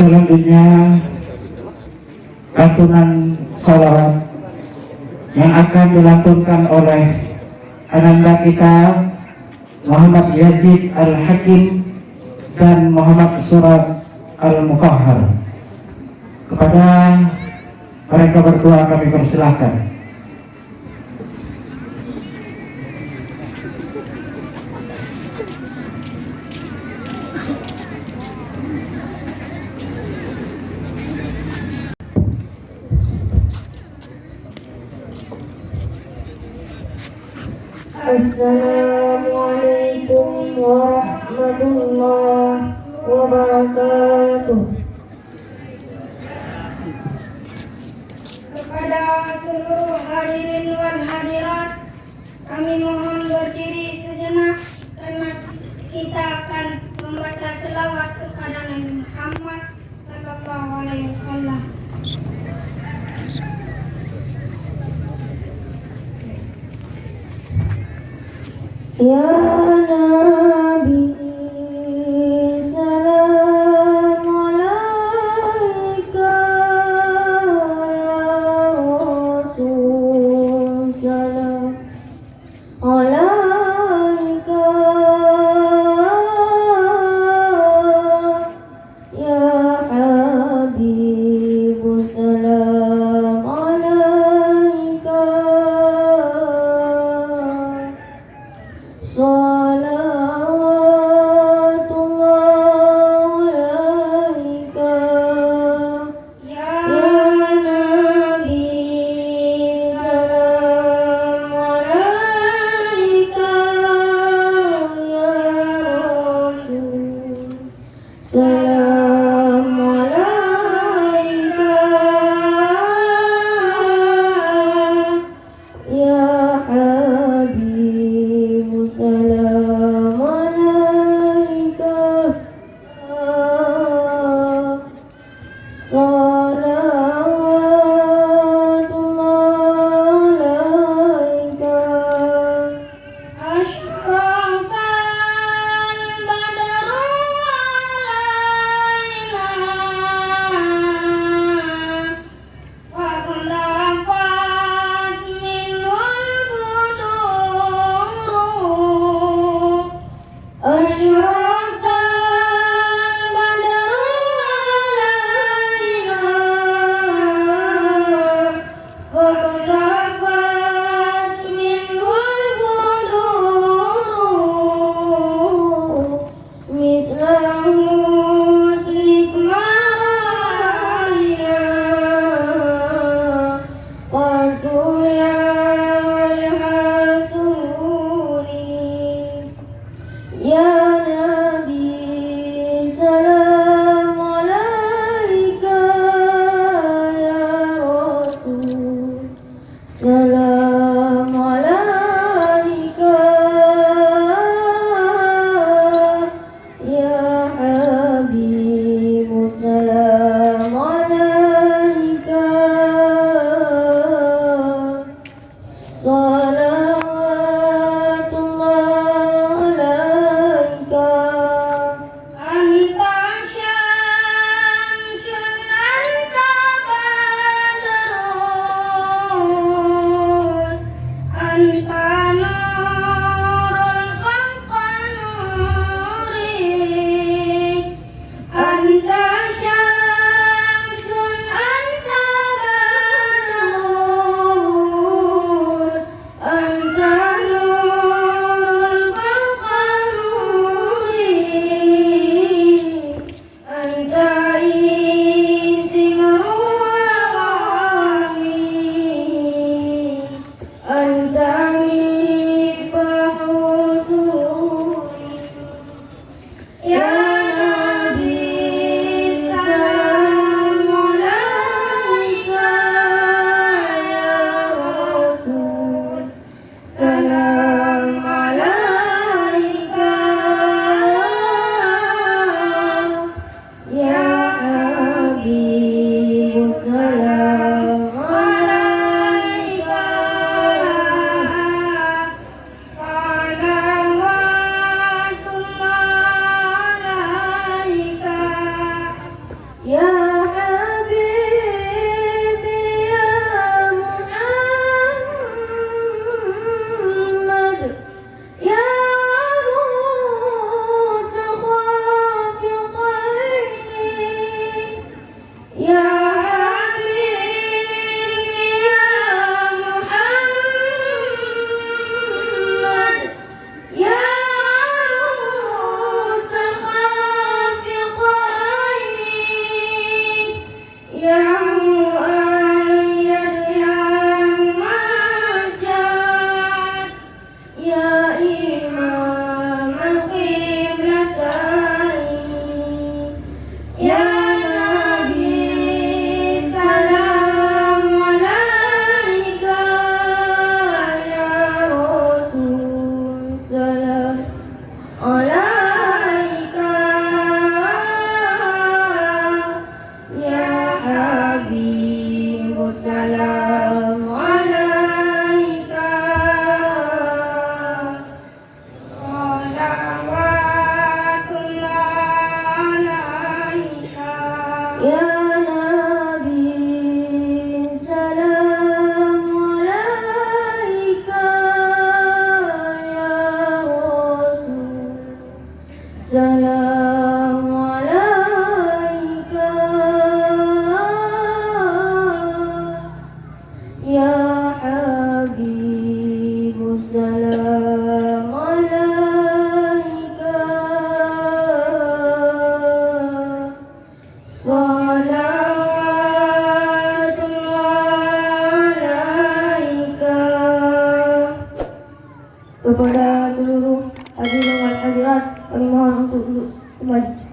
selanjutnya lantunan sholawat yang akan dilantunkan oleh ananda kita Muhammad Yazid Al-Hakim dan Muhammad Surat Al-Mukahhar. Kepada mereka berdua kami persilahkan. Assalamualaikum warahmatullahi wabarakatuh. Kepada seluruh hadirin wal hadirat, kami mohon berdiri sejenak karena kita akan membaca selawat kepada Nabi Muhammad sallallahu alaihi wasallam. Ya Nabi, salam alaika, ya Rasul, salam alaika, ya Habib, salam alaika. Salam salam alaika. Salawatullah alaika. Ya Nabi, salam alaika. Ya Rasul, salam alaika. Ya Habib, salam alaika. Salawatullah alaika. Kepada seluruh hadirin wal hadirat, kami mohon untuk duduk kembali.